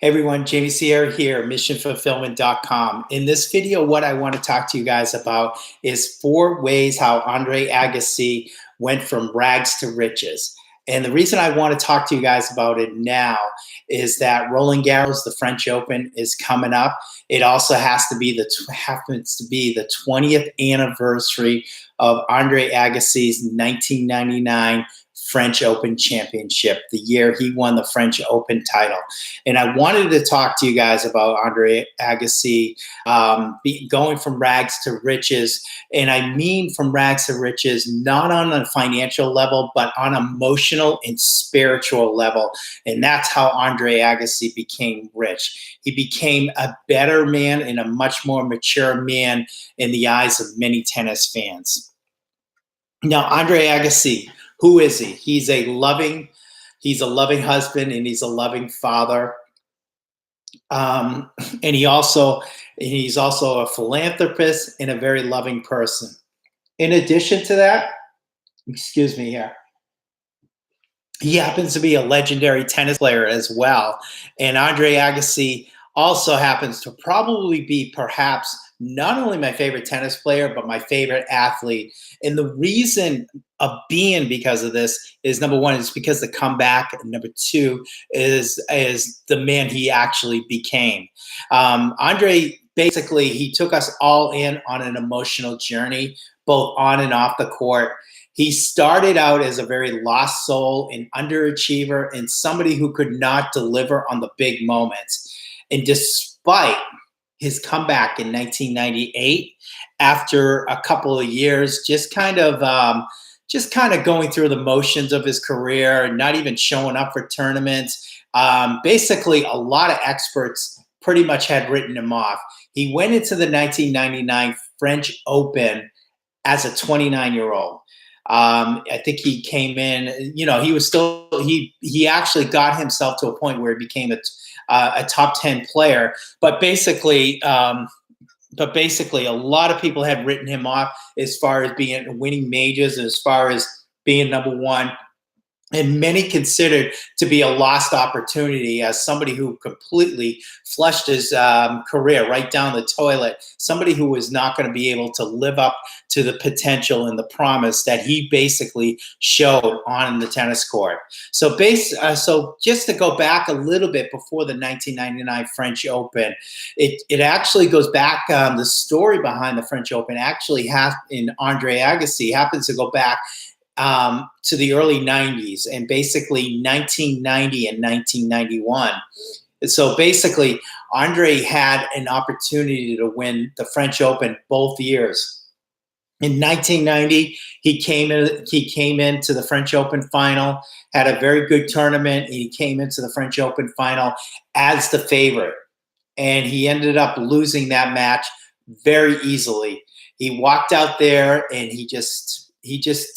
Hey everyone, Jamie Sierra here, missionfulfillment.com. In this video, what I want to talk to you guys about is 4 ways how Andre Agassi went from rags to riches. And the reason I want to talk to you guys about it now is that Roland Garros, the French Open, is coming up. It also happens to be the 20th anniversary of Andre Agassi's 1999 French Open Championship, the year he won the French Open title. And I wanted to talk to you guys about Andre Agassi going from rags to riches. And I mean from rags to riches, not on a financial level, but on emotional and spiritual level. And that's how Andre Agassi became rich. He became a better man and a much more mature man in the eyes of many tennis fans. Now, Andre Agassi, who is he? He's a loving husband, and he's a loving father. And he's also a philanthropist and a very loving person. In addition to that, excuse me here, he happens to be a legendary tennis player as well. And Andre Agassi also happens to probably be perhaps not only my favorite tennis player, but my favorite athlete. And the reason of being because of this is, number one, is because the comeback. And number two is the man he actually became. Andre, basically, he took us all in on an emotional journey, both on and off the court. He started out as a very lost soul, an underachiever, and somebody who could not deliver on the big moments. And despite his comeback in 1998, after a couple of years, just kind of going through the motions of his career and not even showing up for tournaments, basically a lot of experts pretty much had written him off. He went into the 1999 French Open as a 29-year-old. I think he came in, he actually got himself to a point where he became a top 10 player, but basically a lot of people had written him off as far as winning majors, as far as being number one. And many considered to be a lost opportunity, as somebody who completely flushed his career right down the toilet, somebody who was not going to be able to live up to the potential and the promise that he basically showed on the tennis court. So just to go back a little bit before the 1999 French Open, it actually goes back, the story behind the French Open actually in Andre Agassi happens to go back to the early 90s, and basically 1990 and 1991. So basically, Andre had an opportunity to win the French Open both years. In 1990, he came into the French Open final, had a very good tournament. He came into the French Open final as the favorite, and he ended up losing that match very easily. He walked out there and he just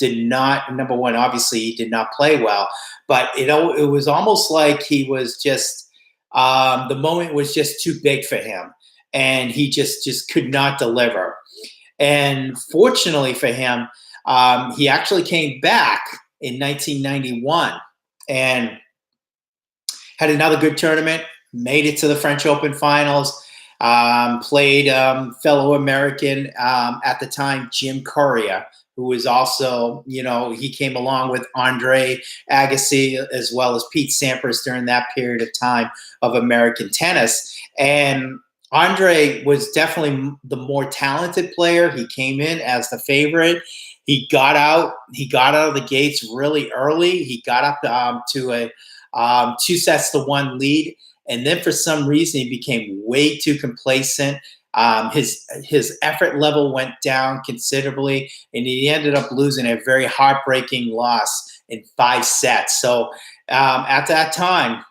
did not, number one, obviously he did not play well, but it was almost like he was just, the moment was just too big for him, and he just could not deliver. And fortunately for him, he actually came back in 1991 and had another good tournament, made it to the French Open finals, played fellow American at the time, Jim Courier, who was also, he came along with Andre Agassi as well as Pete Sampras during that period of time of American tennis. And Andre was definitely the more talented player. He came in as the favorite. He got out of the gates really early. He got up to a 2-1 lead. And then for some reason, he became way too complacent. His effort level went down considerably, and he ended up losing a very heartbreaking loss in 5 sets. So at that time,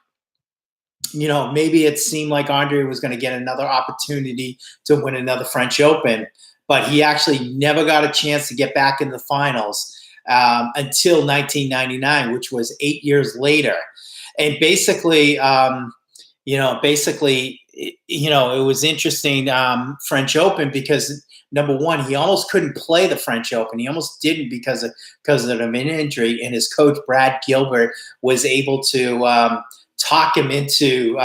maybe it seemed like Andre was going to get another opportunity to win another French Open, but he actually never got a chance to get back in the finals until 1999, which was 8 years later. And basically, it was interesting, French Open, because number one, he almost couldn't play the French Open. He almost didn't because of an injury, and his coach Brad Gilbert was able to talk him into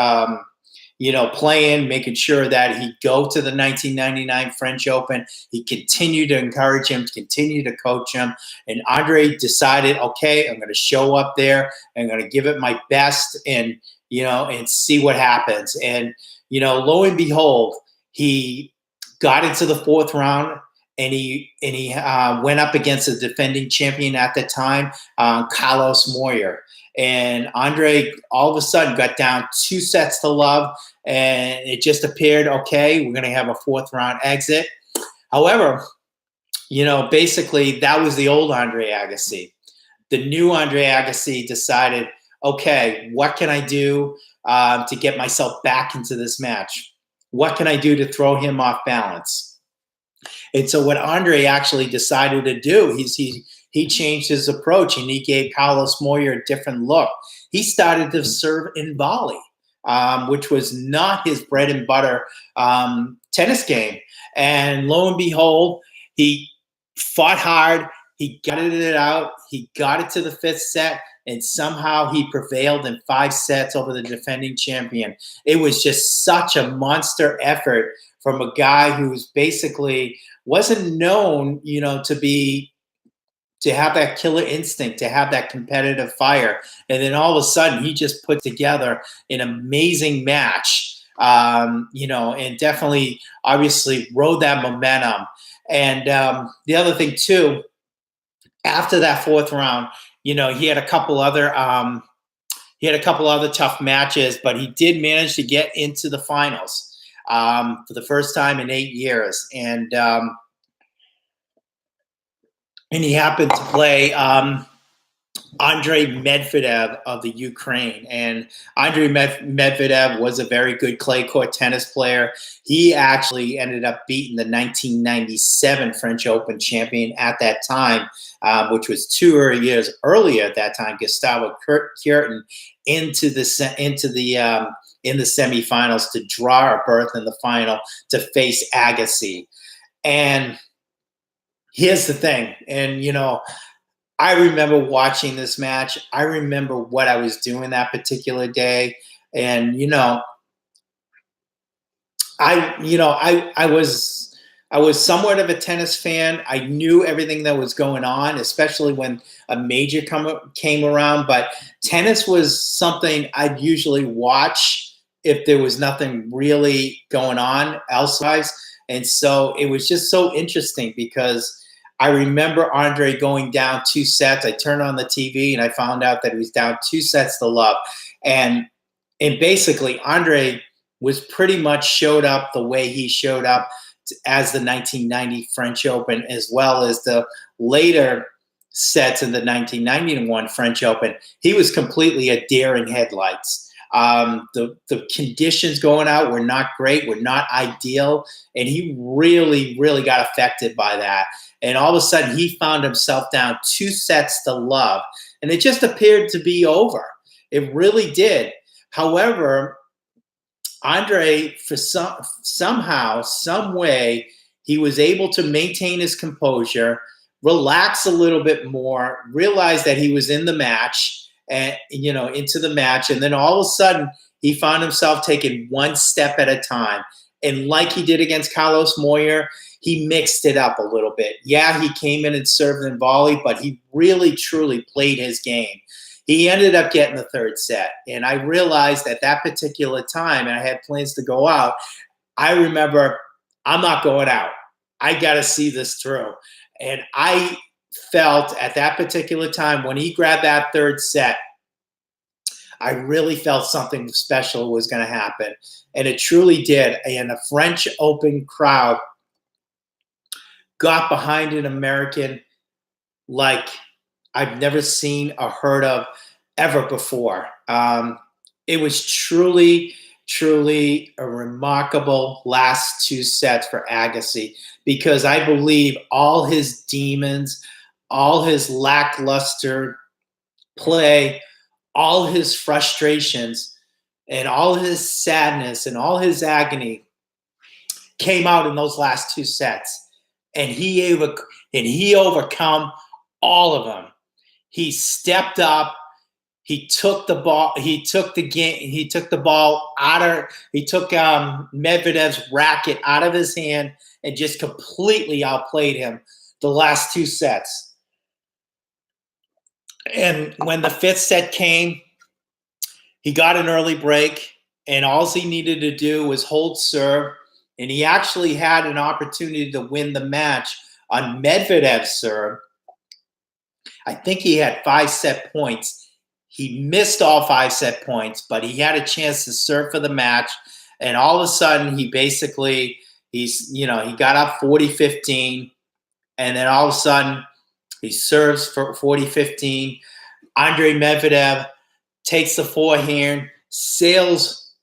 playing, making sure that he go to the 1999 French Open. He continued to encourage him, continue to coach him. And Andre decided, okay, I'm going to show up there. I'm going to give it my best and see what happens. And, lo and behold, he got into the fourth round and he went up against the defending champion at the time, Carlos Moyer. And Andre all of a sudden got down 2-0, and it just appeared, okay, we're going to have a fourth round exit. However, basically that was the old Andre Agassi. The new Andre Agassi decided, okay, what can I do to get myself back into this match? What can I do to throw him off balance? And so what Andre actually decided to do, he changed his approach and he gave Carlos Moyer a different look. He started to serve in volley, which was not his bread and butter tennis game. And lo and behold, he fought hard. He gutted it out. He got it to the fifth set, and somehow he prevailed in 5 sets over the defending champion. It was just such a monster effort from a guy who's basically wasn't known, to have that killer instinct, to have that competitive fire. And then all of a sudden he just put together an amazing match, and definitely obviously rode that momentum. And the other thing too, after that fourth round, he had a couple other tough matches, but he did manage to get into the finals for the first time in 8 years. And he happened to play Andrei Medvedev of the Ukraine. And Andrei Medvedev was a very good clay court tennis player. He actually ended up beating the 1997 French Open champion at that time, which was 2 years earlier at that time, Gustavo Kuerten, in the semifinals to draw a berth in the final to face Agassi. And here's the thing, and I remember watching this match. I remember what I was doing that particular day, and I was somewhat of a tennis fan. I knew everything that was going on, especially when a major came around. But tennis was something I'd usually watch if there was nothing really going on elsewise. And so it was just so interesting because I remember Andre going down 2 sets. I turned on the TV and I found out that he was down 2-0. And basically Andre was pretty much showed up the way he showed up as the 1990 French Open, as well as the later sets in the 1991 French Open. He was completely a deer in headlights. The conditions going out were not great, were not ideal, and he really, really got affected by that. And all of a sudden, he found himself down 2-0, and it just appeared to be over. It really did. However, Andre, for somehow, some way, he was able to maintain his composure, relax a little bit more, realize that he was in the match, and into the match, and then all of a sudden, he found himself taking 1 step at a time. And like he did against Carlos Moyer, he mixed it up a little bit. Yeah, he came in and served in volley, but he really, truly played his game. He ended up getting the 3rd set. And I realized at that particular time, and I had plans to go out, I remember, I'm not going out. I got to see this through. And I felt at that particular time, when he grabbed that 3rd set, I really felt something special was going to happen. And it truly did. And the French Open crowd got behind an American like I've never seen or heard of ever before. It was truly, truly a remarkable last 2 sets for Agassi, because I believe all his demons, all his lackluster play, all his frustrations, and all his sadness and all his agony came out in those last 2 sets. And he overcome all of them. He stepped up. He took the ball. He took the game. He took the ball out of. He took Medvedev's racket out of his hand and just completely outplayed him the last two sets. And when the fifth set came, he got an early break, and all he needed to do was hold serve. And he actually had an opportunity to win the match on Medvedev's serve. I think he had 5-set points. He missed all 5-set points, but he had a chance to serve for the match. And all of a sudden, he got up 40-15. And then all of a sudden, he serves for 40-15. Andre Medvedev takes the forehand, sails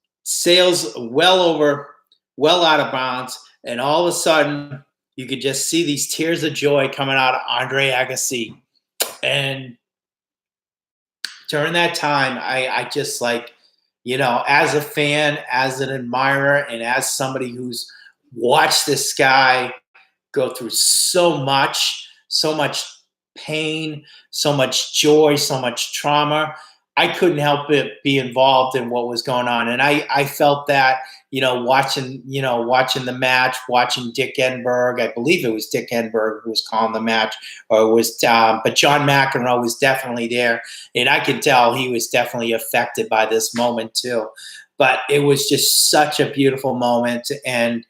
well out of bounds. And all of a sudden, you could just see these tears of joy coming out of Andre Agassi. And during that time, I just as a fan, as an admirer, and as somebody who's watched this guy go through so much pain, so much joy, so much trauma, I couldn't help but be involved in what was going on. And I felt that, watching the match, watching Dick Enberg. I believe it was Dick Enberg who was calling the match, or it was, but John McEnroe was definitely there. And I could tell he was definitely affected by this moment too. But it was just such a beautiful moment. And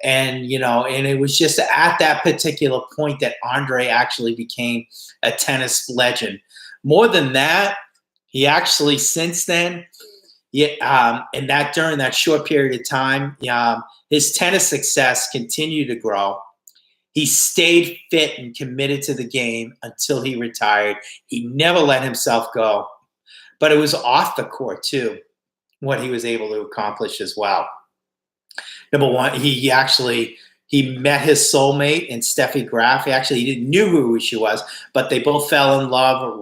it was just at that particular point that Andre actually became a tennis legend. More than that, he actually since then, and that during that short period of time, his tennis success continued to grow. He stayed fit and committed to the game until he retired. He never let himself go. But it was off the court too, what he was able to accomplish as well. Number one, he met his soulmate in Steffi Graf. He didn't knew who she was, but they both fell in love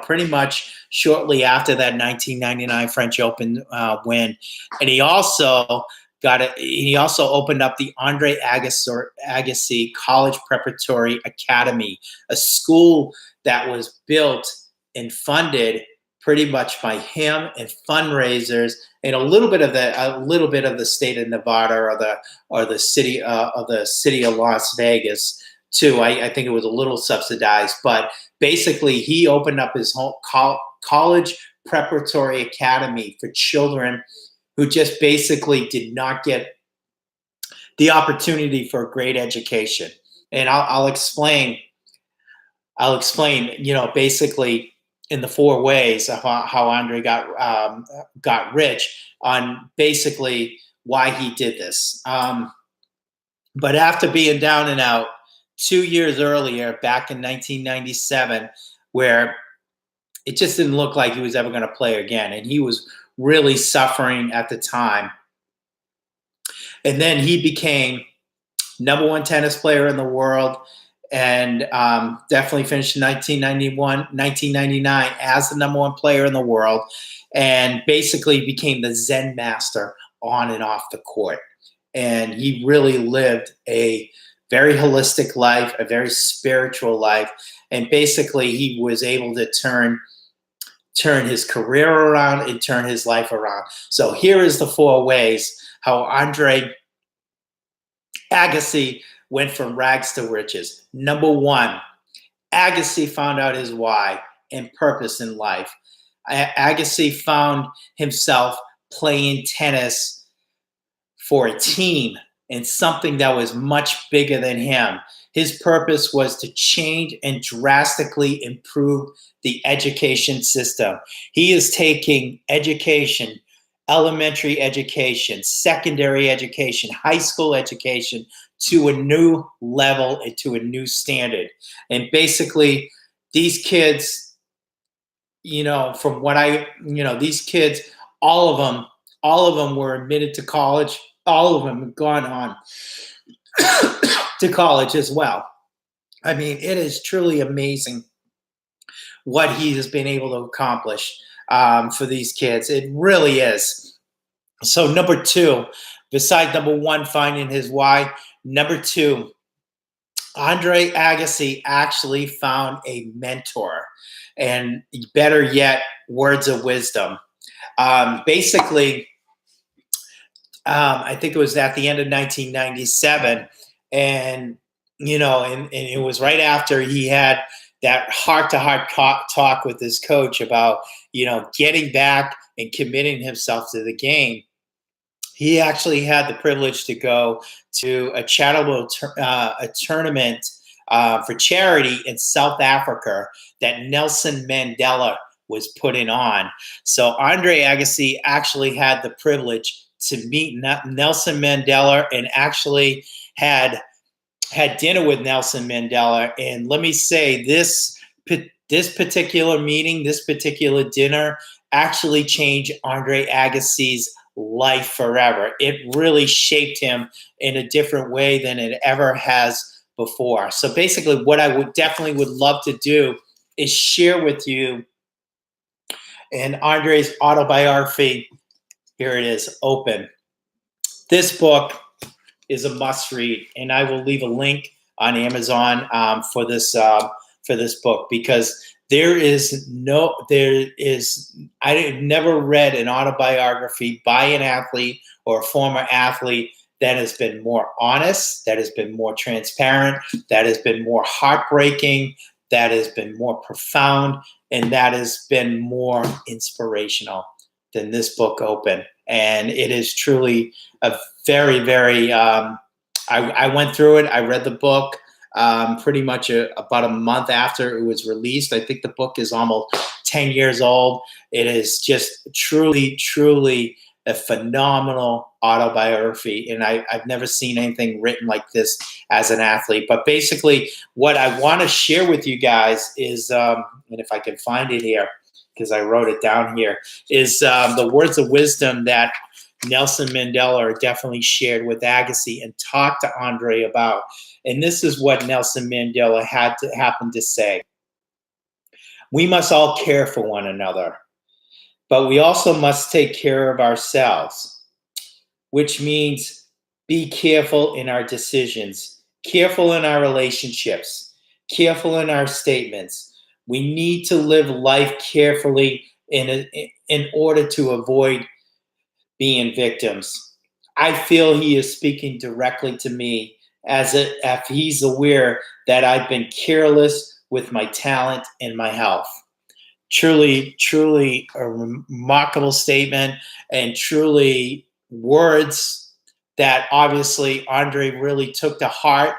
pretty much shortly after that 1999 French Open win. And he also opened up the Andre Agassi College Preparatory Academy, a school that was built and funded pretty much by him and fundraisers, and a little bit of the state of Nevada or the city of Las Vegas too. I think it was a little subsidized, but basically he opened up his whole college preparatory academy for children who just basically did not get the opportunity for a great education. And I'll explain. Basically in the 4 ways of how Andre got rich, on basically why he did this. But after being down and out 2 years earlier, back in 1997, where it just didn't look like he was ever going to play again, and he was really suffering at the time. And then he became number 1 tennis player in the world, and definitely finished in 1999 as the number 1 player in the world, and basically became the Zen master on and off the court. And he really lived a very holistic life, a very spiritual life, and basically he was able to turn his career around and turn his life around. So here is the 4 ways how Andre Agassi went from rags to riches. Number 1, Agassi found out his why and purpose in life. Agassi found himself playing tennis for a team and something that was much bigger than him. His purpose was to change and drastically improve the education system. He is taking education, elementary education, secondary education, high school education to a new level and to a new standard. And basically, these kids, from what these kids, all of them were admitted to college. All of them have gone on to college as well. I mean, it is truly amazing what he has been able to accomplish for these kids. It really is. So number 2, beside number 1, finding his why, number 2, Andre Agassi actually found a mentor. And better yet, words of wisdom. Basically, I think it was at the end of 1997, and and it was right after he had that heart-to-heart talk with his coach about getting back and committing himself to the game. He actually had the privilege to go to a charitable a tournament for charity in South Africa that Nelson Mandela was putting on. So Andre Agassi actually had the privilege to meet Nelson Mandela and actually had dinner with Nelson Mandela. And let me say, this particular meeting, this particular dinner, actually changed Andre Agassi's life forever. It really shaped him in a different way than it ever has before. So basically, what I would love to do is share with you in Andre's autobiography. Here it is, Open. This book is a must read, and I will leave a link on Amazon for this book, because I've never read an autobiography by an athlete or a former athlete that has been more honest, that has been more transparent, that has been more heartbreaking, that has been more profound, and that has been more inspirational than this book, Open. And it is truly a very, very, I went through it. I read the book pretty much about a month after it was released. I think the book is almost 10 years old. It is just truly, truly a phenomenal autobiography. And I've never seen anything written like this as an athlete. But basically, what I want to share with you guys is, and if I can find it here, because I wrote it down here, is the words of wisdom that Nelson Mandela definitely shared with Agassi and talked to Andre about. And this is what Nelson Mandela happened to say. We must all care for one another, but we also must take care of ourselves, which means be careful in our decisions, careful in our relationships, careful in our statements. We need to live life carefully in order to avoid being victims. I feel he is speaking directly to me as if he's aware that I've been careless with my talent and my health. Truly, truly a remarkable statement, and truly words that obviously Andre really took to heart,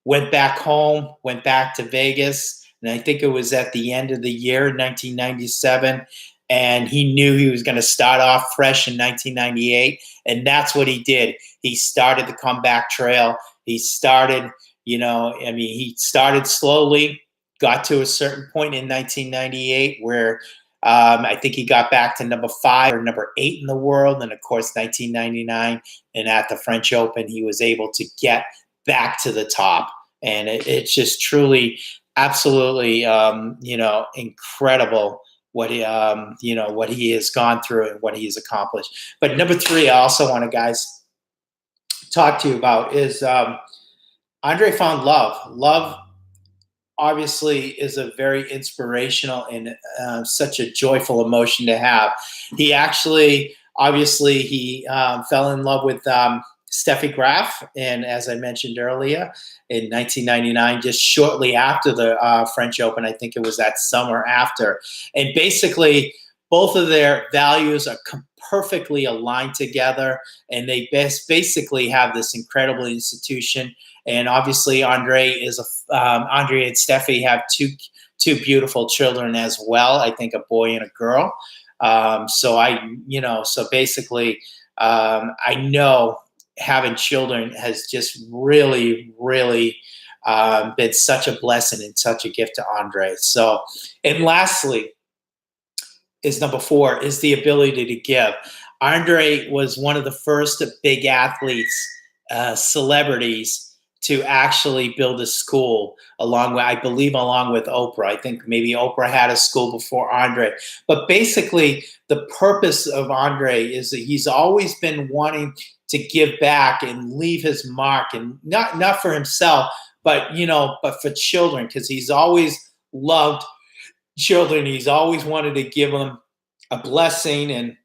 went back home, went back to Vegas. And I think it was at the end of the year, 1997. And he knew he was going to start off fresh in 1998. And that's what he did. He started the comeback trail. He started, he started slowly, got to a certain point in 1998 where I think he got back to number 5 or number 8 in the world. And of course, 1999. And at the French Open, he was able to get back to the top. And it's just truly, absolutely, incredible what he has gone through and what he has accomplished. But number 3, I also want to, guys, talk to you about is Andre found love. Love obviously is a very inspirational and such a joyful emotion to have. He actually, obviously, he fell in love with Steffi Graf, and as I mentioned earlier, in 1999, just shortly after the French Open, I think it was that summer after. And basically, both of their values are perfectly aligned together, and they basically have this incredible institution. And obviously, Andre and Steffi have two beautiful children as well. I think a boy and a girl. So basically, I know having children has just really, really been such a blessing and such a gift to Andre. So, and lastly, is number 4, is the ability to give. Andre was one of the first big athletes, celebrities, to actually build a school along with Oprah. I think maybe Oprah had a school before Andre. But basically, the purpose of Andre is that he's always been wanting to give back and leave his mark, and not for himself, but for children, because he's always loved children. He's always wanted to give them a blessing, and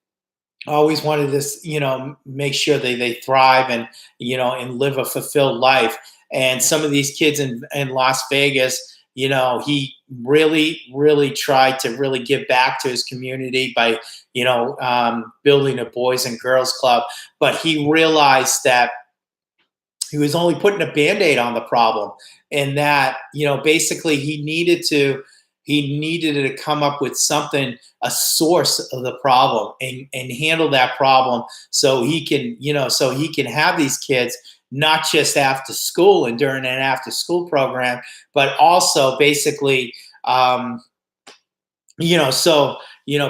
always wanted to, make sure they thrive and, and live a fulfilled life. And some of these kids in Las Vegas, he really, really tried to really give back to his community by, building a Boys and Girls Club. But he realized that he was only putting a band-aid on the problem, and that, basically he needed to come up with something, a source of the problem, and handle that problem, so he can have these kids not just after school and during an after school program, but also basically, um,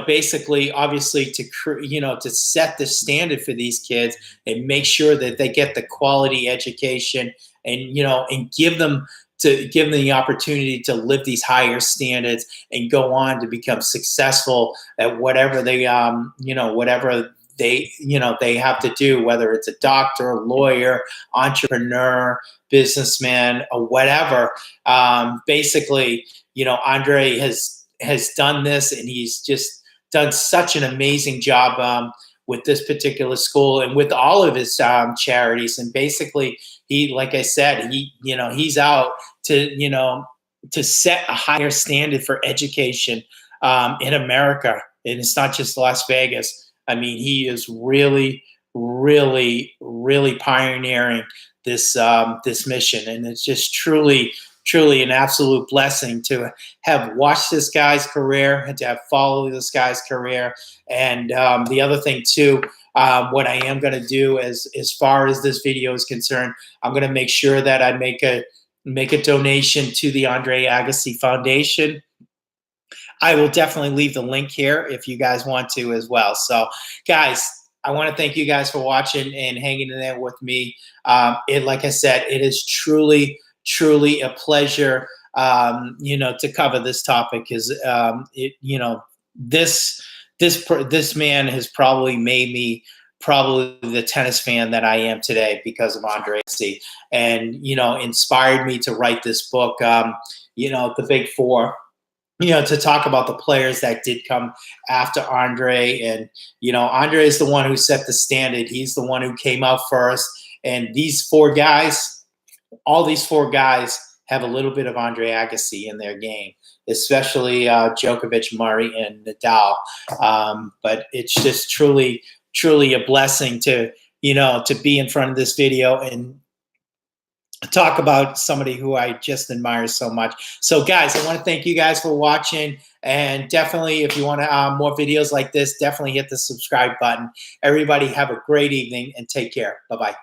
basically, obviously, to set the standard for these kids and make sure that they get the quality education, and, and give them the opportunity to live these higher standards and go on to become successful at whatever they have to do, whether it's a doctor, a lawyer, entrepreneur, businessman, or whatever. Basically, Andre has done this, and he's just done such an amazing job, with this particular school and with all of his, charities. And basically, like I said, he's out to set a higher standard for education, in America, and it's not just Las Vegas. I mean, he is really, really, really pioneering this mission, and it's just truly, truly an absolute blessing to have watched this guy's career and to have followed this guy's career. And, the other thing too, what I am going to do, as far as this video is concerned, I'm going to make sure that I make a donation to the Andre Agassi Foundation. I will definitely leave the link here if you guys want to as well. So, guys, I want to thank you guys for watching and hanging in there with me. Like I said, it is truly, truly a pleasure, to cover this topic, because, this man has probably made me probably the tennis fan that I am today because of Andre Agassi, and, inspired me to write this book, The Big Four, to talk about the players that did come after Andre. And, Andre is the one who set the standard. He's the one who came out first. And all these four guys have a little bit of Andre Agassi in their game, especially Djokovic, Murray, and Nadal. But it's just truly, truly a blessing to be in front of this video and talk about somebody who I just admire so much. So, guys, I want to thank you guys for watching, and definitely, if you want more videos like this, definitely hit the subscribe button. Everybody have a great evening and take care. Bye-bye.